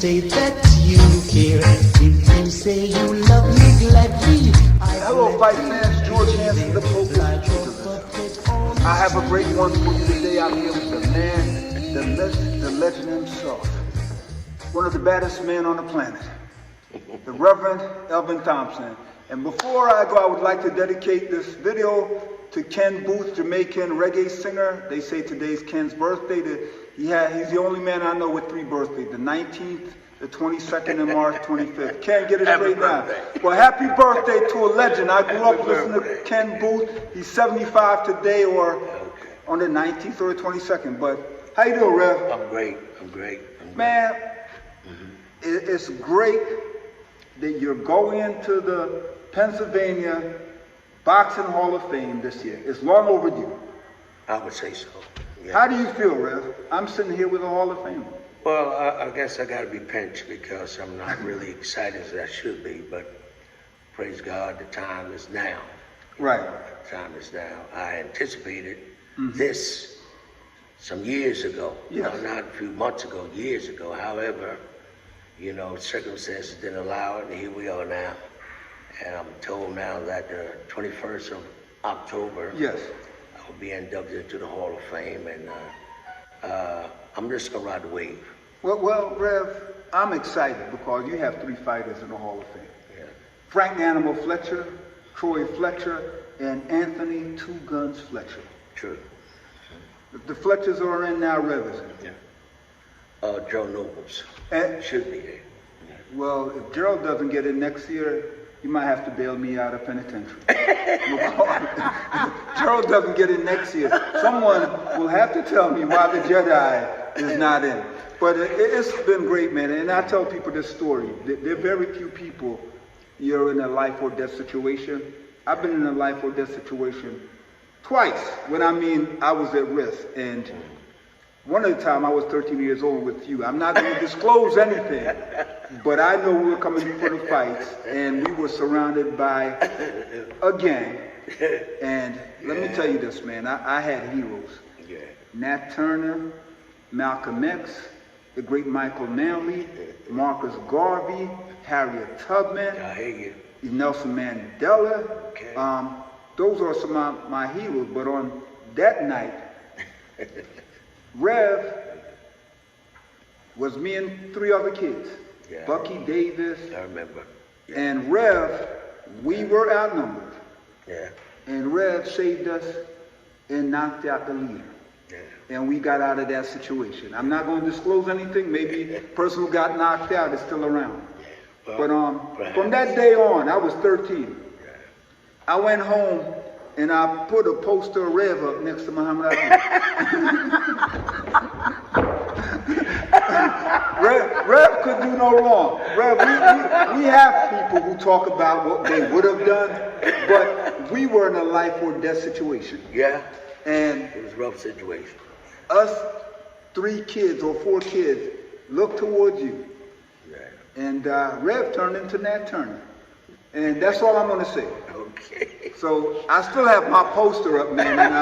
state that you care. If you say you love me gladly, Hello, fight fans. George Hansen, the Pope is I have a great one for you today. I'm here with the man, the myth, the legend himself. One of the baddest men on the planet, the Reverend Elvin Thompson. And before I go, I would like to dedicate this video to Ken Booth, Jamaican reggae singer. They say today's Ken's birthday. He's the only man I know with 3 birthdays, the 19th, the 22nd, and March 25th. Can't get it straight now. Well, happy birthday to a legend. I grew up listening to Ken Booth. He's 75 today, or on the 19th or the 22nd. But how you doing, Rev? I'm great. Man, it's great that you're going to the Pennsylvania Boxing Hall of Fame this year. It's long overdue. I would say so. Yeah. How do you feel, Rev? I'm sitting here with a Hall of Fame. Well, I guess I got to be pinched because I'm not really excited as I should be, but praise God, the time is now. Right. The time is now. I anticipated this some years ago. Yes. Well, not a few months ago, years ago. However, circumstances didn't allow it, and here we are now. And I'm told now that the 21st of October, yes, I will be inducted into the Hall of Fame, and I'm just going to ride the wave. Well, Rev, I'm excited because you have 3 fighters in the Hall of Fame. Yeah. Frank Animal Fletcher, Troy Fletcher, and Anthony Two Guns Fletcher. True. The Fletchers are in now, Rev, isn't it? Yeah. Joe Nobles should be there. Yeah. Well, if Gerald doesn't get in next year, you might have to bail me out of penitentiary. Gerald doesn't get in next year. Someone will have to tell me why the Jedi is not in. But it's been great, man. And I tell people this story. There are very few people you're in a life or death situation. I've been in a life or death situation twice. When I mean I was at risk. And one of the time I was 13 years old with you. I'm not going to disclose anything, but I know we were coming for the fights, and we were surrounded by a gang. And let me tell you this, man. I had heroes. Yeah. Nat Turner, Malcolm X, the great Michael Manley, Marcus Garvey, Harriet Tubman, I hear you. Nelson Mandela. Okay. Those are some of my heroes. But on that night, Rev was me and 3 other kids. Yeah. Bucky Davis. I remember. Yeah. And Rev, we were outnumbered. Yeah. And Rev saved us and knocked out the leader. Yeah. And we got out of that situation. I'm not going to disclose anything. Maybe the person who got knocked out is still around. Yeah. But from that day on, I was 13. Yeah. I went home and I put a poster of Rev up next to Muhammad Ali. Rev could do no wrong. Rev, we have people who talk about what they would have done, but we were in a life or death situation. Yeah. And It was a rough situation. us 3 kids or 4 kids looked towards you. Yeah. And Rev turned into Nat Turner. And that's all I'm going to say. Okay. So I still have my poster up, man, and,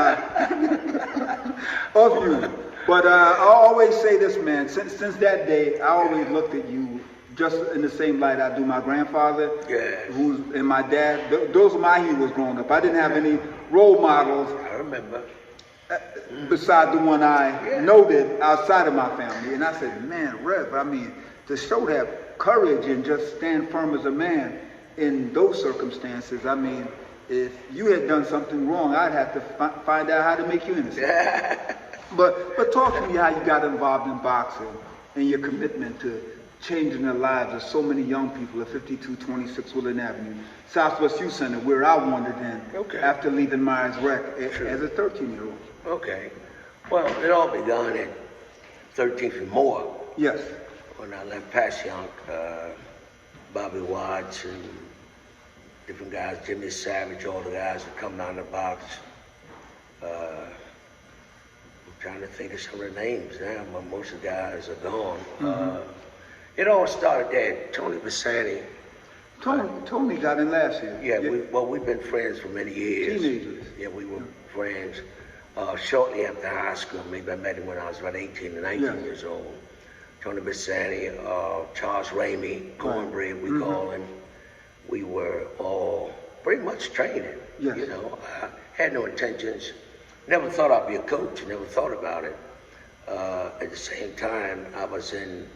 of you. But I always say this, man. Since that day, I always looked at you just in the same light I do my grandfather, and my dad. Those are my heroes growing up. I didn't have any role models. I remember. Besides the one I noted outside of my family. And I said, man, Rev, I mean, to show that courage and just stand firm as a man in those circumstances, I mean, if you had done something wrong, I'd have to find out how to make you innocent. But talk to me how you got involved in boxing and your commitment to changing the lives of so many young people at 5226 Woodland Avenue, Southwest Youth Center, where I wandered in after leaving Myers Rec as a 13-year-old. Okay. Well, it all began at 13th and more. Yes. When I left Passyunk, Bobby Watts and different guys, Jimmy Savage, all the guys that come down the box. I'm trying to think of some of the names now, but most of the guys are gone. It all started there. Tony Bassani. Tony got in last year. Yeah, we've been friends for many years. Teenagers. Yeah, we were friends. Shortly after high school, maybe I met him when I was about 18 or 19 years old. Tony Bissani, Charles Ramey, Cornbread, we call him. We were all pretty much training. Yes. You know, I had no intentions. Never thought I'd be a coach. Never thought about it. At the same time, I was in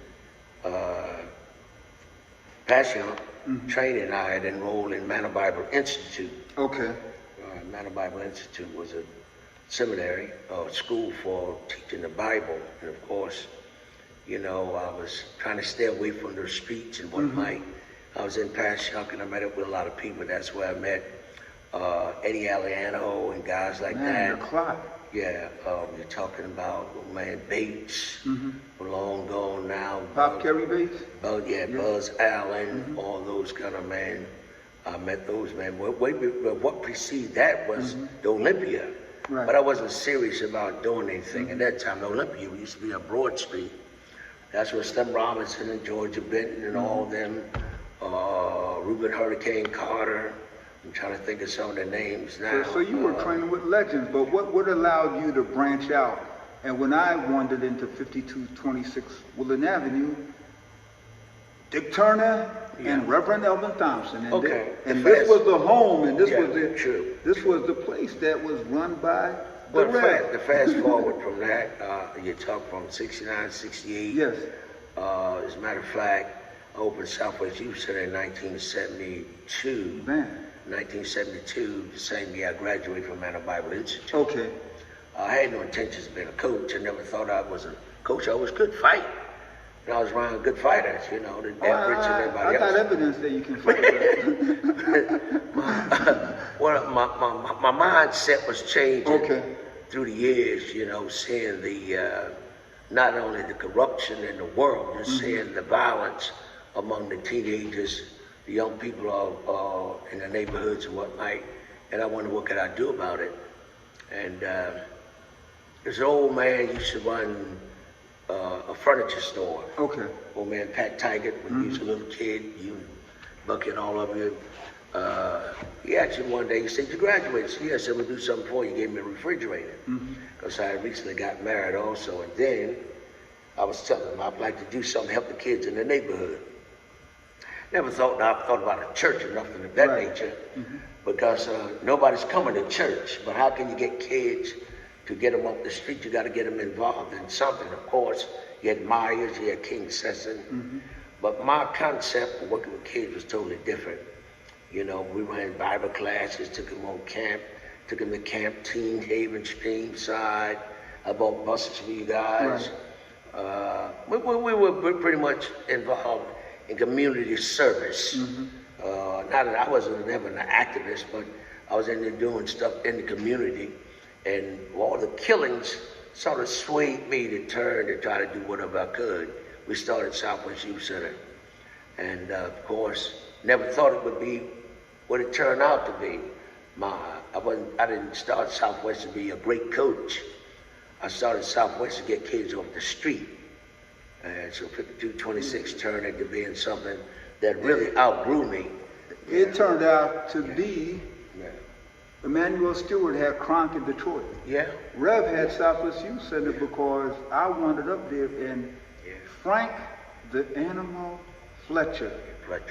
Passion training. I had enrolled in Manor Bible Institute. Okay. Manor Bible Institute was a seminary or school for teaching the Bible. And of course, you know, I was trying to stay away from the streets and what might. I was in Passion and I met up with a lot of people. That's where I met Eddie Aliano and guys like that. The clock. Yeah, you're talking about, man, Bates, long gone now. Pop Kerry Bates? Buzz Allen, all those kind of men. I met those men. What preceded that was the Olympia. Right. But I wasn't serious about doing anything. At that time, the Olympia used to be on Broad Street. That's where Stem Robinson and Georgia Benton and all them, Reuben Hurricane Carter. I'm trying to think of some of the names now. So you were training with legends, but what allowed you to branch out? And when I wandered into 5226 Woodland Avenue, Dick Turner and Reverend Elvin Thompson. And, this was the home, and this was it. True. This was the place that was run by the fast forward from that, you talk from 69, 68. Yes. As a matter of fact, I opened Southwest Youth Center in 1972. Man. 1972, the same year I graduated from Manor Bible Institute. Okay. I had no intentions of being a coach. I never thought I was a coach. I was a good fight. And I was around good fighters, you know, the average and everybody else. I got evidence that you can fight. my mindset was changing through the years, you know, seeing the, not only the corruption in the world, just seeing the violence among the teenagers, the young people in the neighborhoods and whatnot, and I wondered what could I do about it. And there's an old man used to run a furniture store. Okay. Old man Pat Taggart, when he was a little kid, you, Bucky and all of you. He actually one day, he said, you graduated. So I said, we'll do something for you. He gave me a refrigerator. Because I had recently got married also. And then I was telling him I'd like to do something to help the kids in the neighborhood. Never thought about a church or nothing of that nature, because nobody's coming to church. But how can you get kids to get them off the street? You got to get them involved in something. Of course, you had Myers, you had King Sesson, but my concept of working with kids was totally different. You know, we ran Bible classes, took them on camp, took them to Camp Teen Haven, Streamside. I bought buses for you guys. We were pretty much involved in community service. Not that I wasn't ever an activist, but I was in there doing stuff in the community, and all the killings sort of swayed me to turn to try to do whatever I could. We started Southwest Youth Center, and of course, never thought it would be what it turned out to be. I didn't start Southwest to be a great coach. I started Southwest to get kids off the street. And so 5226 turned into being something that really outgrew me. It turned out to be Emmanuel Stewart had Kronk in Detroit. Yeah. Rev had Southwest Youth Center because I wandered up there and Frank the Animal Fletcher,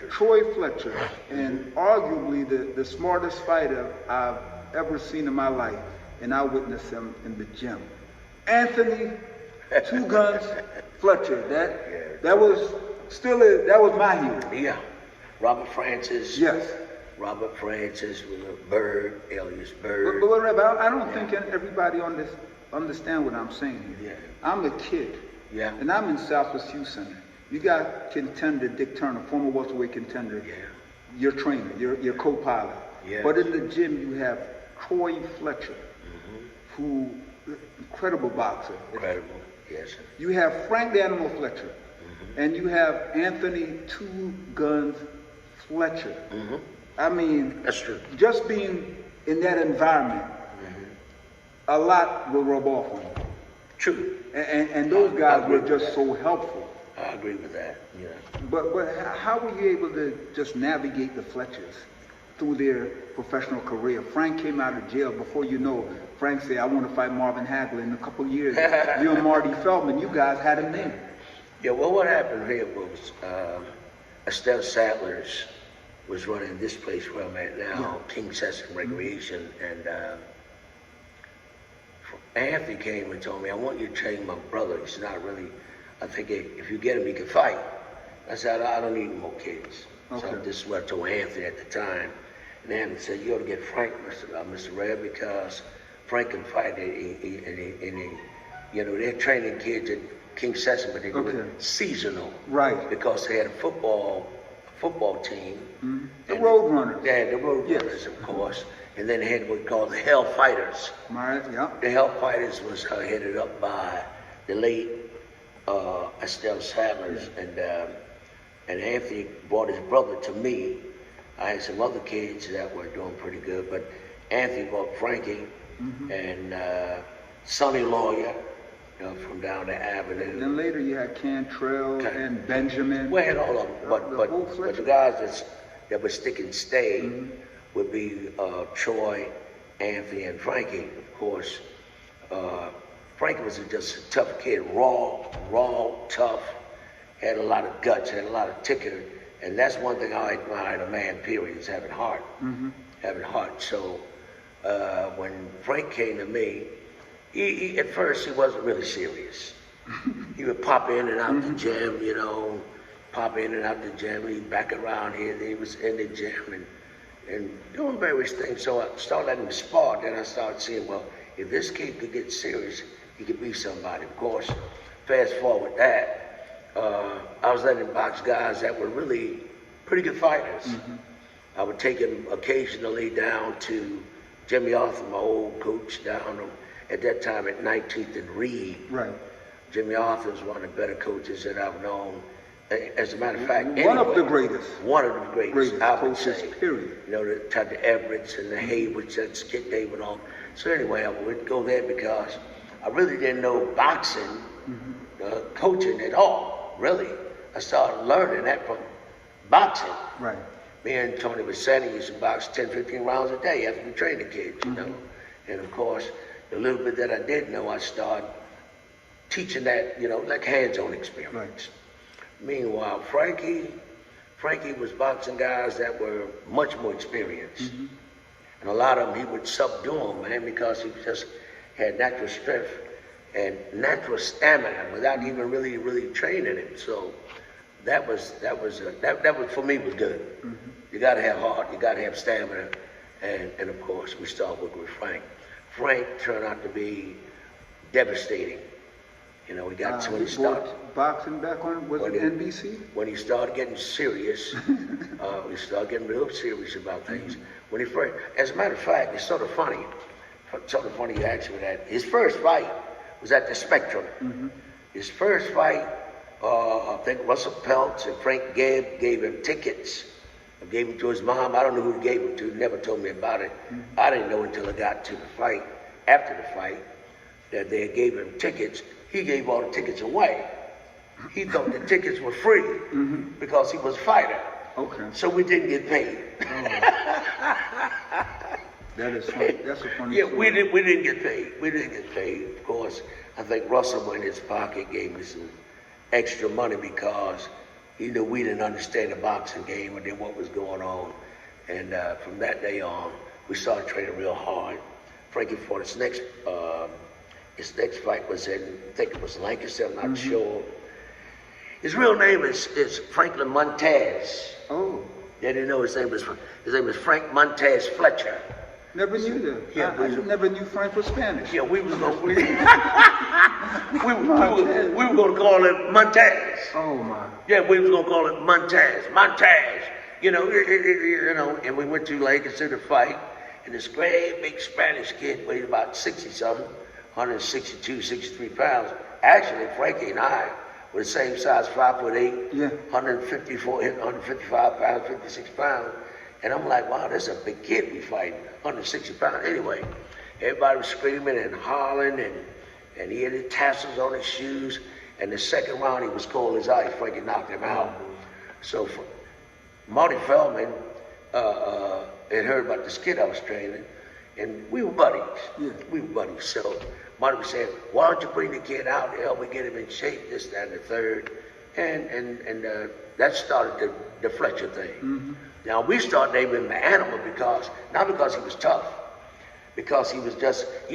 Troy Fletcher, and arguably the smartest fighter I've ever seen in my life, and I witnessed him in the gym. Anthony Two Guns Fletcher, that was my hero. Yeah. Robert Francis. Yes. Robert Francis with a Bird, alias Bird. But I don't think everybody understand what I'm saying here. Yeah. I'm a kid. Yeah. And I'm in Southwest Youth Center. You got contender Dick Turner, former welterweight contender. Yeah. Your trainer, your co-pilot. Yeah. But in the gym you have Troy Fletcher, who incredible boxer. Incredible. Yes. You have Frank the Animal Fletcher, and you have Anthony Two Guns Fletcher. I mean, that's true. Just being in that environment, a lot will rub off on you. True. And those guys were just so helpful. I agree with that. Yeah. But how were you able to just navigate the Fletchers through their professional career? Frank came out of jail. Before you know, Frank said, I want to fight Marvin Hagler in a couple of years. You and Marty Feldman, you guys had him there. Yeah, well, what happened here was Estelle Sadler's was running this place where I'm at now, King Session Recreation, and Anthony came and told me, I want you to train my brother. He's not really, I think if you get him, he can fight. I said, I don't need more kids. Okay. So this is what I told Anthony at the time. And Anthony said, you ought to get Frank, Mr. Red, because Frank can fight. They're training kids at King Session, but they do it seasonal. Right. Because they had a football team. Mm-hmm. The Road Runners. Yeah, the Road Runners, of course. And then they had what we call the Hell Fighters. Right, yeah. The Hell Fighters was headed up by the late Estelle Sadler's, and Anthony brought his brother to me. I had some other kids that were doing pretty good, but Anthony brought Frankie and Sonny Lawyer from down the Avenue. Then later you had Cantrell and Benjamin. We had all of them, but the guys that would stick and stay would be Troy, Anthony, and Frankie. Of course, Frankie was just a tough kid, raw, tough, had a lot of guts, had a lot of ticker, and that's one thing I admire in a man, period, is having heart. Having heart. So when Frank came to me, he at first he wasn't really serious. He would pop in and out the gym, pop in and out the gym. He'd back around here. Then he was in the gym and doing various things. So I started letting him spar. Then I started seeing, well, if this kid could get serious, he could be somebody. Of course, fast forward that, I was letting him box guys that were really pretty good fighters. I would take him occasionally down to Jimmy Arthur, my old coach, down at that time at 19th and Reed. Right. Jimmy Arthur is one of the better coaches that I've known. As a matter of fact, one of the greatest. One of the greatest, I would coaches, say. period. The type of Everetts and the Haywoods and Skip David and all. So anyway, I would go there because I really didn't know boxing, coaching at all, really. I started learning that from boxing. Right. Me and Tony Bassani used to box 10, 15 rounds a day after we trained the kids, And of course, the little bit that I did know, I started teaching that, like hands-on experience. Right. Meanwhile, Frankie was boxing guys that were much more experienced. And a lot of them, he would subdue them, man, because he just had natural strength and natural stamina without even really training him. So that was for me was good. You got to have heart, you got to have stamina, and of course we started working with Frank. Frank turned out to be devastating. We got to when he started boxing back on NBC. When he started getting serious, we started getting real serious about things. When he first, as a matter of fact, it's sort of funny. You asked me that. His first fight was at the Spectrum. His first fight, I think Russell Peltz and Frank gave him tickets. I gave him to his mom. I don't know who he gave him to. He never told me about it. I didn't know until I got to the fight, after the fight, that they gave him tickets. He gave all the tickets away. He thought the tickets were free because he was a fighter. Okay. So we didn't get paid. That is funny. That's a funny story. We didn't get paid. We didn't get paid. Of course, I think Russell in his pocket gave me some extra money because he knew we didn't understand the boxing game and then what was going on. And from that day on, we started training real hard. Frankie fought his next fight was in, I think it was Lancaster, I'm not sure. His real name is Franklin Montez. Oh. They didn't know his name was Frank Montez Fletcher. Never knew that. Yeah, I never knew Frank was Spanish. Yeah, we were going to call it Montez. Oh my. Yeah, we was going to call it Montez. And we went to Lancaster to fight, and this great big Spanish kid weighed about 60-something, 162, 63 pounds. Actually, Frankie and I were the same size, 5'8", 155 pounds, 56 pounds. And I'm like, wow, that's a big kid we fighting, 160 pounds. Anyway, everybody was screaming and hollering, and he had the tassels on his shoes. And the second round, he was cold as ice. Frankie knocked him out. So Marty Feldman had heard about this kid I was training, and we were buddies. We were buddies. So Marty was saying, why don't you bring the kid out to help me get him in shape, this, that, and the third. and that started the Fletcher thing. Now we started naming him the Animal not because he was tough, because he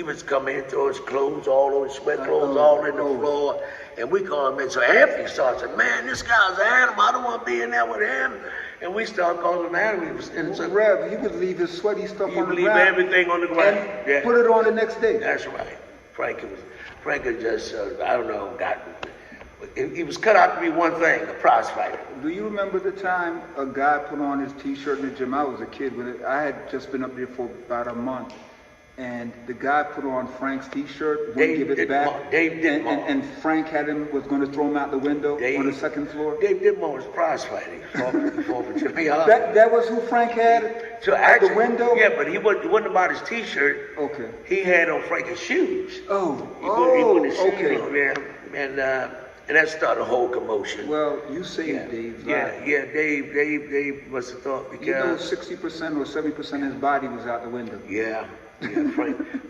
was coming in, throw his clothes all over, sweat clothes all in the floor, and we call him in. So Anthony started saying, man, this guy's an animal, I don't want to be in there with him. And we started calling him Animal. Rev, he would leave his sweaty stuff on the ground. He would leave everything on the ground. And put it on the next day. That's right. Frank was just, I don't know, he was cut out to be one thing, a prize fighter. Do you remember the time a guy put on his t-shirt in the gym? I was a kid I had just been up there for about a month. And the guy put on Frank's t-shirt, wouldn't give it back. And Frank was going to throw him out the window on the second floor. Dave Didmore was prize fighting for Jimmy Hart. That was who Frank had at the window? Yeah, but it wasn't about his t-shirt. Okay. He had on Frank's shoes. He put his shoes on there, and that started a whole commotion. Well, you saved Dave's life. Yeah, Dave must have thought because 60% or 70% of his body was out the window. Yeah,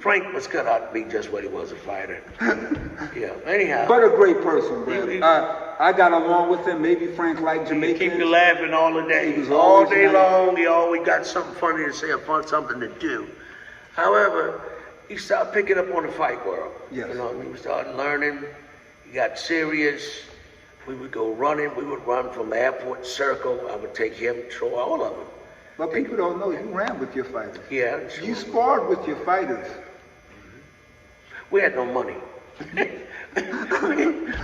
Frank was cut out to be just what he was, a fighter. Yeah, anyhow. But a great person, bro. I got along with him. Maybe Frank liked Jamaicans. He keep you laughing all the day. He was all day nice. long, he always got something funny to say or something to do. However, he started picking up on the fight world. Yes. You know, we started learning. He got serious. We would go running. We would run from the airport circle. I would take him, throw all of them. But people don't know you ran with your fighters. Yeah. Sure. You sparred with your fighters. We had no money.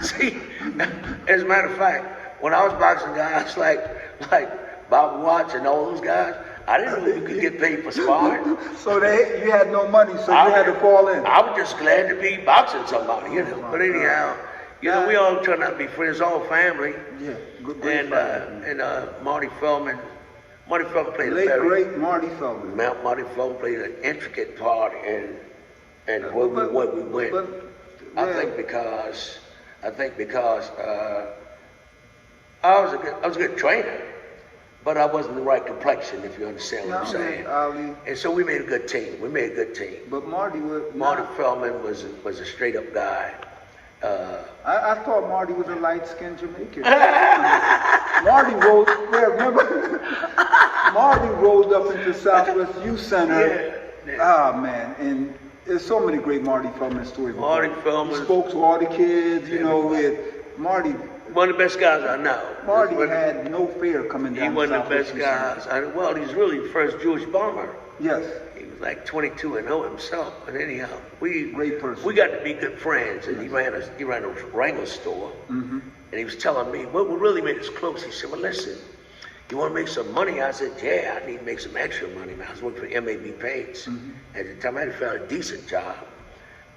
See, as a matter of fact, when I was boxing guys like Bob Watts and all those guys, I didn't know you could get paid for sparring. So you had no money, so you had to fall in. I was just glad to be boxing somebody, you know. But anyhow, you know, we all turned out to be friends, all family. Yeah, great Marty Feldman. Marty Feldman played great Marty Feldman. Marty Feldman played an intricate part in where we went. I think because I was a good trainer, but I wasn't the right complexion, if you understand what I'm saying. And so we made a good team. But Marty Feldman was a straight up guy. I thought Marty was a light-skinned Jamaican. Marty rolled up into Southwest Youth Center. Man, and there's so many great Marty Feldman stories. Marty Feldman. He spoke to all the kids, you know, Marty. One of the best guys I know. Marty had no fear coming down. He was one of the best guys. He's really the first Jewish bomber. Yes. He was like 22-0 himself. But anyhow, great person. We got to be good friends. And he ran a Wrangler store. Mm-hmm. And he was telling me what really made us close. He said, "Well, listen, you want to make some money?" I said, "Yeah, I need to make some extra money." I was working for MAB Paints. Mm-hmm. At the time, I had found a decent job.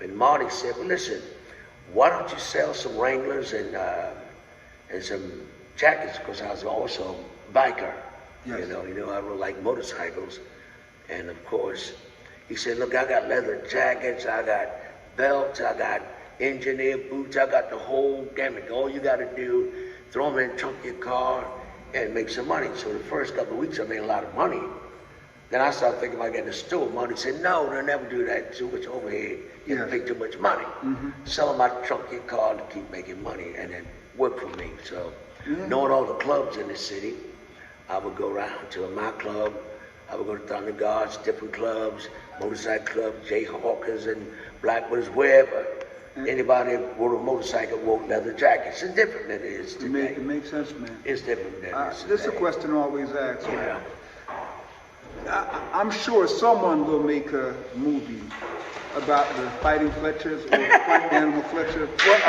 And Marty said, "Well, listen, why don't you sell some Wranglers and some jackets?" Because I was also a biker. Yes. You know, I really like motorcycles. And of course, he said, "Look, I got leather jackets, I got belts, I got engineer boots, I got the whole gamut. All you got to do, throw them in the trunk of your car and make some money." So the first couple of weeks, I made a lot of money. Then I started thinking about getting a store. Marty said, "No, they'll never do that. Too much overhead. You have to pay too much money. Mm-hmm. Sell them out the trunk of your car to keep making money and then work for me." So knowing all the clubs in the city, I would go around to my club. I would go to Thunder Guards, different clubs, motorcycle clubs, Jayhawkers and Blackwooders, wherever. Anybody wore a motorcycle wore leather jackets. It's different than it is today. It makes sense, man. It's different than it is today. This is a question I always ask. Yeah. I'm sure someone will make a movie about the Fighting Fletchers or Fighting Animal Fletcher. Well,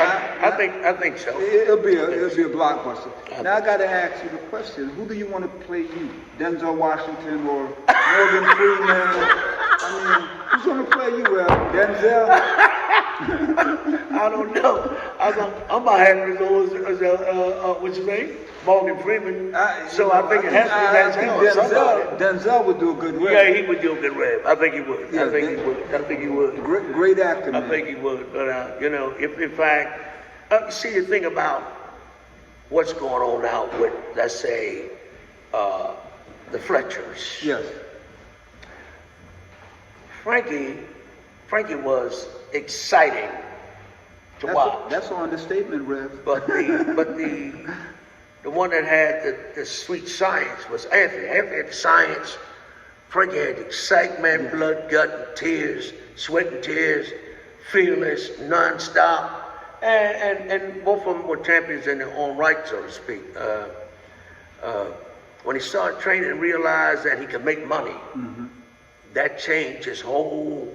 I think so. It'll be a blockbuster. Now I got to ask you the question: who do you want to play you? Denzel Washington or Morgan Freeman? I mean, who's going to play you? Denzel? I don't know. I'm about happy to go as what's his name? Morgan Freeman. So I think it has to be Denzel. Denzel would do a good rap. Yeah, he would do a good rap. I think he would. Yeah, I think he would. Great actor, man. I think he would. But you know, if in fact, see the thing about what's going on now with, let's say, the Fletchers. Yes. Frankie was exciting to watch. That's an understatement, Rev. But the one that had the sweet science was Elvin. Elvin had the science. Frankie had the excitement, blood, gut, and tears, sweat and tears, fearless, nonstop. And both of them were champions in their own right, so to speak. When he started training and realized that he could make money, that changed his whole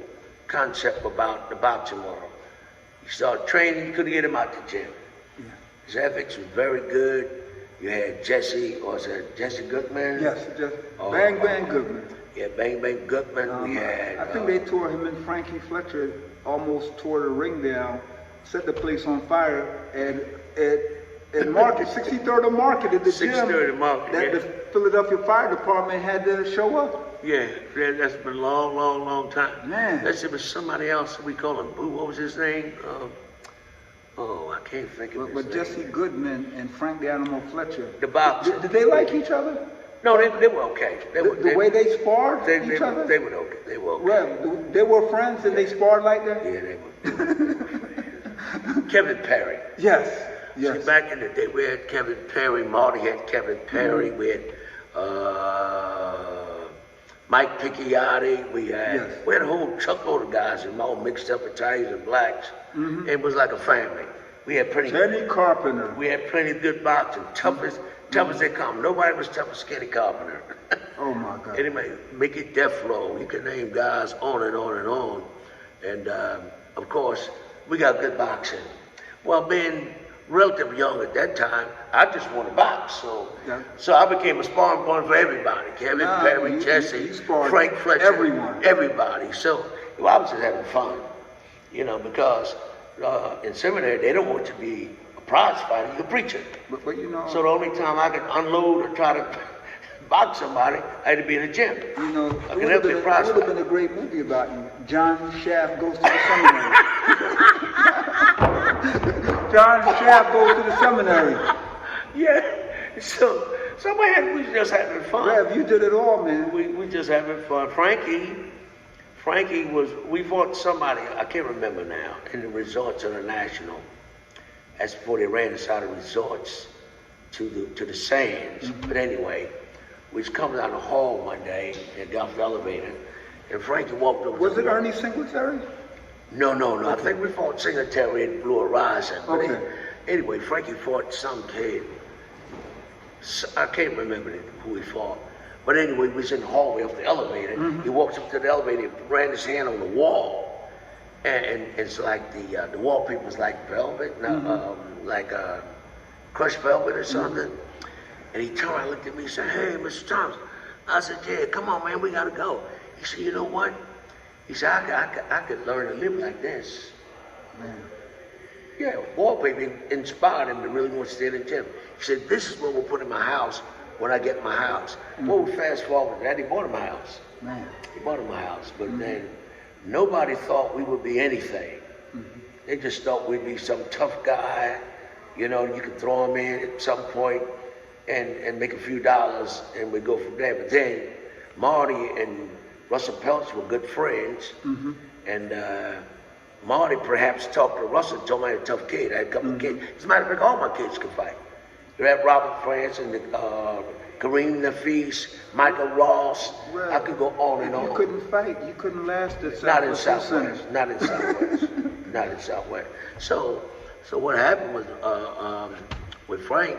concept about the boxing world. He started training, you couldn't get him out the gym. His ethics was very good. You had Jesse Goodman? Yes, just Bang Bang Goodman. Yeah, Bang Bang Goodman. We had. I think they tore him and Frankie Fletcher almost tore the ring down, set the place on fire, and at Market, 63rd and Market at the gym. 63rd and Market, that the Philadelphia Fire Department had to show up. Yeah, that's been a long time. Man. There was somebody else, we call him Boo, what was his name? I can't think of his But name. Jesse Goodman and Frank the Animal Fletcher. The boxer. Did they like each other? No, they were okay. The way they sparred each other? They were okay. They were okay. Well, they were friends and they sparred like that? Yeah, they were. Kevin Perry. Yes. See, back in the day, we had Kevin Perry. Marty had Kevin Perry. We had Mike Picchiotti. We had a whole truckload of guys and all mixed up Italians and blacks. It was like a family. We had Jenny Carpenter. We had plenty of good boxing. Tough as they come. Nobody was tough as Skinny Carpenter. Oh my God. Anyway, Mickey Deflo. You can name guys on and on and on. And of course, we got good boxing. Well, being relatively young at that time, I just wanted to box. So I became a sparring partner for everybody. Kevin Perry, Jesse, Frank Fletcher, everybody. So I was just having fun, because in seminary they don't want you to be a prize fighter, you're a preacher. But so the only time I could unload or try to box somebody, I had to be in the gym. I could never be a prize fighter. It would have been a great movie about you. John Shaft goes to the seminary. John Shaft goes to the seminary. Yeah. So we just having fun. Rev, you did it all, man. We just having fun. Frankie we fought somebody, I can't remember now, in the Resorts International. That's before they ran inside the resorts to the sands. But anyway, we was coming down the hall one day and got off the elevator, and Frankie walked over. Was it Ernie Singletary? No. Okay. I think we fought Singletary at Blue Horizon. But anyway, Frankie fought some kid. I can't remember who he fought. But anyway, we was in the hallway up the elevator. He walks up to the elevator, ran his hand on the wall. And it's like the wallpaper's like velvet, like crushed velvet or something. And he turned and looked at me and said, "Hey, Mr. Thompson." I said, "Yeah, come on, man, we gotta go." He said, "You know what?" He said, I could learn to live like this. Man. Yeah, wallpaper inspired him to really want to stay in the gym. He said, "This is what we'll put in my house when I get my house." Well, we fast forward to that, he bought him a house. Man. He bought him a house, but then nobody thought we would be anything. They just thought we'd be some tough guy, you could throw him in at some point and make a few dollars and we'd go from there. But then Marty and Russell Peltz were good friends, and Marty perhaps talked to Russell, told me I had a tough kid. I had a couple of kids. As a matter of fact, all my kids could fight. You had Robert France and Kareem Nafis, Michael Ross. Well, I could go on and on. You couldn't fight. You couldn't last at Not in Southwest. Not in Southwest. Not in Southwest. So what happened was with Frank,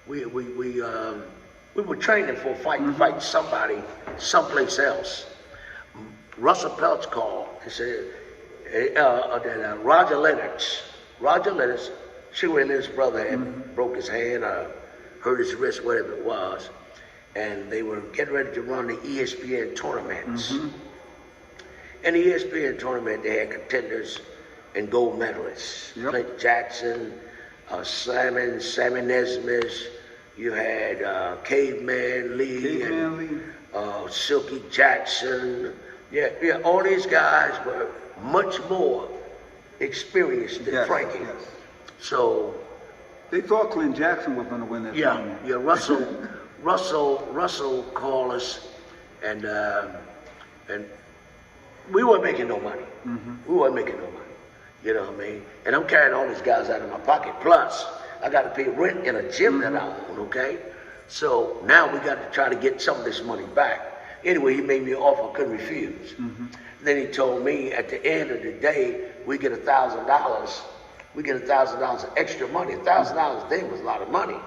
we were training for a fight to fight somebody someplace else. Russell Peltz called and said that Roger Lennox, Sugar Ray Leonard's brother had broke his hand or hurt his wrist, whatever it was, and they were getting ready to run the ESPN tournaments. In the ESPN tournament, they had contenders and gold medalists. Clint Jackson, Sammy Nesmith, you had Caveman Lee, Silky Jackson. Yeah, all these guys were much more experienced than Frankie. Yes. So they thought Clint Jackson was going to win that tournament. Yeah. Russell called us, and we weren't making no money. We weren't making no money. You know what I mean? And I'm carrying all these guys out of my pocket. Plus, I got to pay rent in a gym that I own, okay? So now we got to try to get some of this money back. Anyway, he made me an offer I couldn't refuse. Then he told me at the end of the day, we get $1,000. We get $1,000 of extra money. $1,000 then was a lot of money.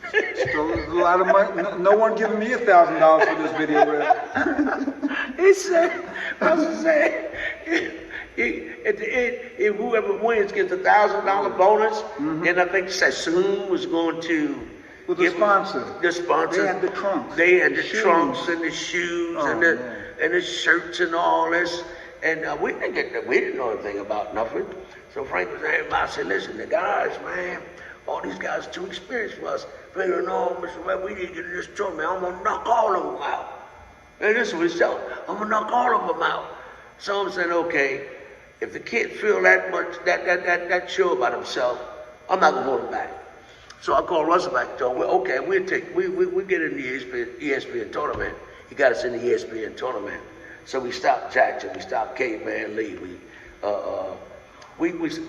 Still a lot of money. No one giving me $1,000 for this video, Red. He said, I was saying, at the end, if whoever wins gets $1,000 bonus, then I think Sassoon was going to With the sponsor. The sponsor. They had the trunks. They had the shoes. trunks and the shoes and the shirts and all this. And we didn't know anything about nothing. So Frank was saying, I said, listen, the guys, man, all these guys are too experienced for us. Frank said, no, Mr. Webb, we need to get in this tournament. I'm going to knock all of them out. And this was his I'm going to knock all of them out. So I'm saying, okay, if the kid feel that much, that sure about himself, I'm not going to hold him back. So I called Russell back and told him, well, okay, we get in the ESPN tournament. He got us in the ESPN tournament. So we stopped Jackson, we stopped Caveman Lee, we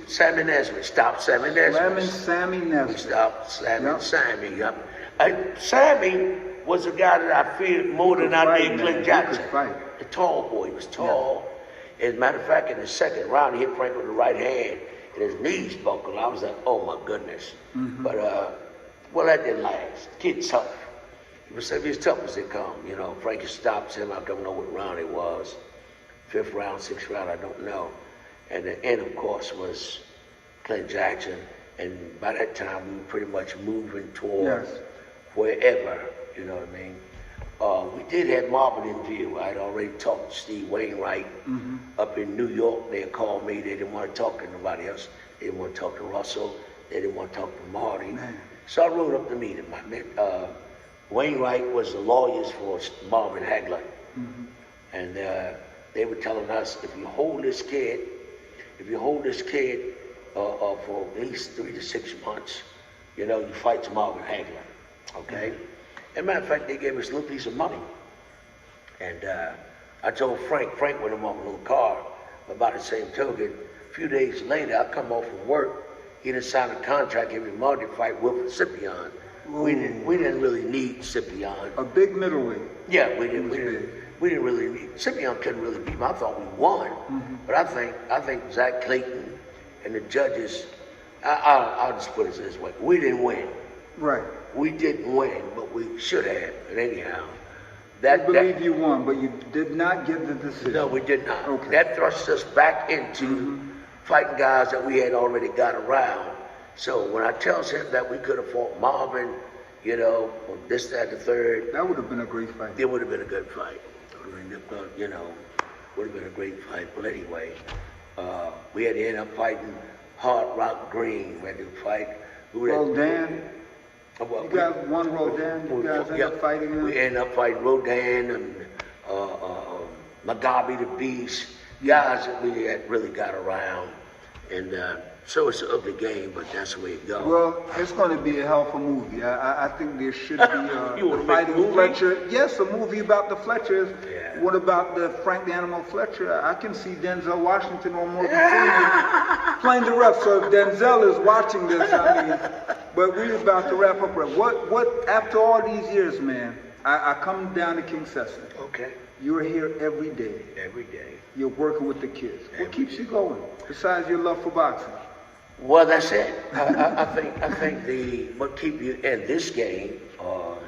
Sammy Nesbitt, stopped Sammy Nesbitt. Sammy Nesbitt. We stopped Sammy. Sammy was a guy that I feared more than I did Clint Jackson. The tall boy, he was tall. Yeah. As a matter of fact, in the second round, he hit Frank with the right hand, and his knees buckled. I was like, oh my goodness. But, well, that didn't last. Kid tough. He was as tough as they come. You know, Frankie stops him. I don't know what round it was. 5th round, 6th round, I don't know. And the end, of course, was Clint Jackson. And by that time, we were pretty much moving toward wherever, you know what I mean? We did have Marvin in view. I had already talked to Steve Wainwright up in New York. They had called me. They didn't want to talk to nobody else. They didn't want to talk to Russell. They didn't want to talk to Marty. So I rode up to meet him. I met Wainwright was the lawyers for Marvin Hagler. And they were telling us, if you hold this kid for at least 3 to 6 months, you know, you fight Marvin Hagler, okay? As a matter of fact, they gave us a little piece of money. And I told Frank went him on a little car. About the same token, a few days later, I come off from work. He didn't sign a contract, gave me money to fight Wilfred Scipion. We didn't really need Scipion. A big middleweight. Yeah, we didn't really need. Scipion couldn't really beat him. I thought we won, but I think Zach Clayton and the judges. I'll just put it this way: we didn't win. Right. We didn't win, but we should have. And anyhow, I believe you won, but you did not get the decision. No, we did not. Okay. That thrust us back into fighting guys that we had already got around. So when I tell him that we could have fought Marvin, you know, or this, that, the third. That would have been a great fight. It would have been a good fight. You know, would have been a great fight. But anyway, we had to end up fighting Hard Rock Green. We had to fight. Rodan. You guys won Rodan. You guys ended up fighting him. We ended up fighting Rodan and Mugabe the Beast. Guys that we had really got around. And so it's an ugly game, but that's the way it goes. Well, it's going to be a hell of a movie. I think there should be a fighting Fletcher. Yes, a movie about the Fletchers. Yeah. What about the Frank the Animal Fletcher? I can see Denzel Washington or Morgan Freeman playing the ref. So if Denzel is watching this, I mean, but we're about to wrap up. What after all these years, man, I come down to King Cessna. Okay. You're here every day. Every day. You're working with the kids. What keeps you going besides your love for boxing? Well, that's it. I think what keep you in this game, or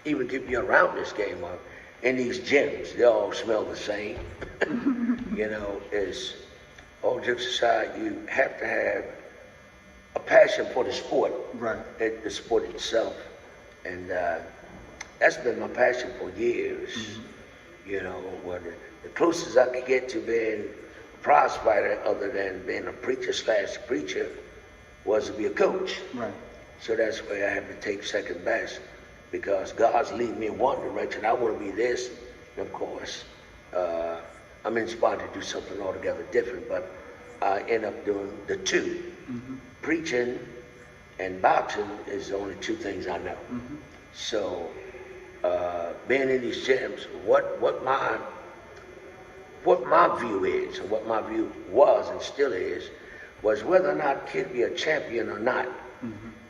even keep you around this game, or in these gyms, they all smell the same. You know, is all jokes aside, you have to have a passion for the sport, right? The sport itself, and that's been my passion for years. You know, the closest I could get to being a prize fighter, other than being a preacher was to be a coach. Right. So that's where I have to take second best, because God's leading me in one direction. I want to be this, and of course, I'm inspired to do something altogether different, but I end up doing the two. Preaching and boxing is the only two things I know. So being in these gyms, what my view is, and what my view was and still is, was whether or not kid be a champion or not.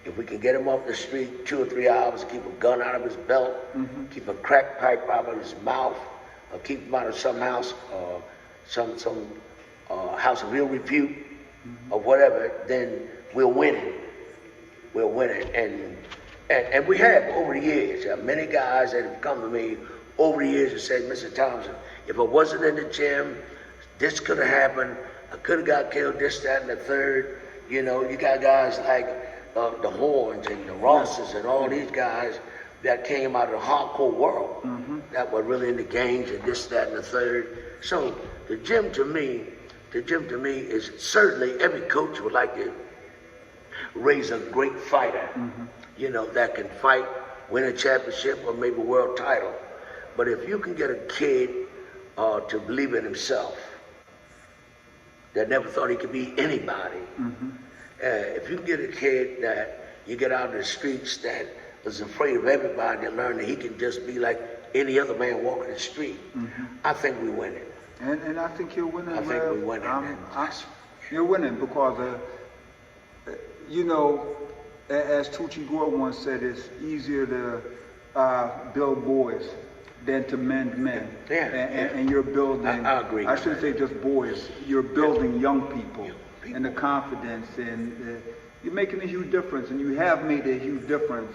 If we can get him off the street 2 or 3 hours, keep a gun out of his belt, keep a crack pipe out of his mouth, or keep him out of some house, some house of ill repute, or whatever, then we'll win it. We'll win it. And we have over the years. There are many guys that have come to me over the years and said, Mr. Thompson, if I wasn't in the gym, this could have happened. I could have got killed, this, that, and the third. You know, you got guys like the Horns and the Rosses and all these guys that came out of the hardcore world that were really in the gangs and this, that, and the third. So the gym to me is certainly every coach would like to raise a great fighter, you know, that can fight, win a championship or maybe a world title. But if you can get a kid to believe in himself, that never thought he could be anybody, if you can get a kid that you get out in the streets that is afraid of everybody and learn that he can just be like any other man walking the street, I think we win it. And I think you're winning. I think we win it. You're winning because, you know, as Tucci Gore once said, it's easier to build boys than to mend men. And you're building, I agree. I shouldn't say just boys, you're building young people and the confidence, and you're making a huge difference, and you have made a huge difference.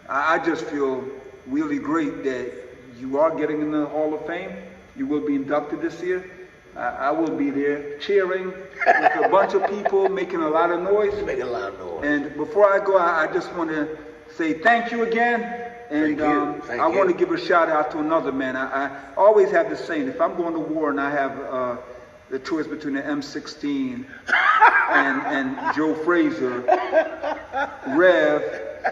I just feel really great that you are getting in the Hall of Fame. You will be inducted this year. I will be there cheering with a bunch of people, making a lot of noise. Making a lot of noise. And before I go, I just want to say thank you again. And I want to give a shout out to another man. I always have this saying, if I'm going to war and I have the choice between the M16 and Joe Frazier, Rev,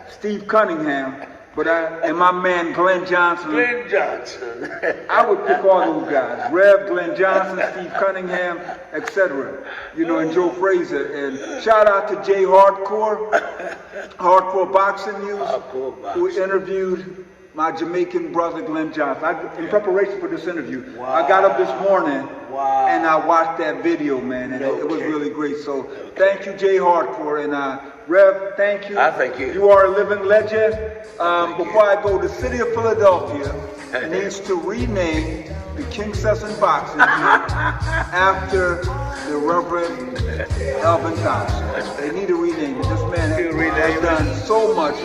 Steve Cunningham, and my man Glenn Johnson. Glenn Johnson. I would pick all those guys. Rev, Glenn Johnson, Steve Cunningham, etc. You know, and Joe Frazier. And shout out to Jay Hardcore Boxing News, who interviewed my Jamaican brother Glenn Johnson. In preparation for this interview, I got up this morning and I watched that video, man, and it was really great. So thank you, Jay Hardcore, and Rev, thank you. I thank you. You are a living legend. Before I go, the city of Philadelphia needs to rename the King Sesson Boxing after the Reverend Elvin Thompson. They need to rename it. This man has done so much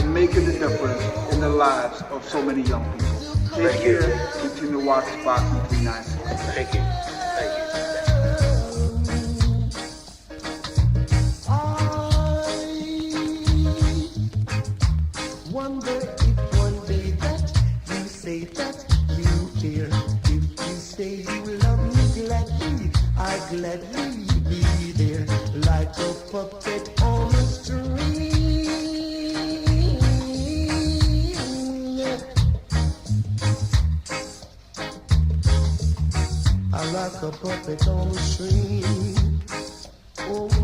in making a difference in the lives of so many young people. Take care. Continue to watch Boxing 396. Thank you. Thank you. Wonder if one day that you say that you care. If you say you love me gladly, I gladly be there like a puppet on a string. I like a puppet on a string. Oh.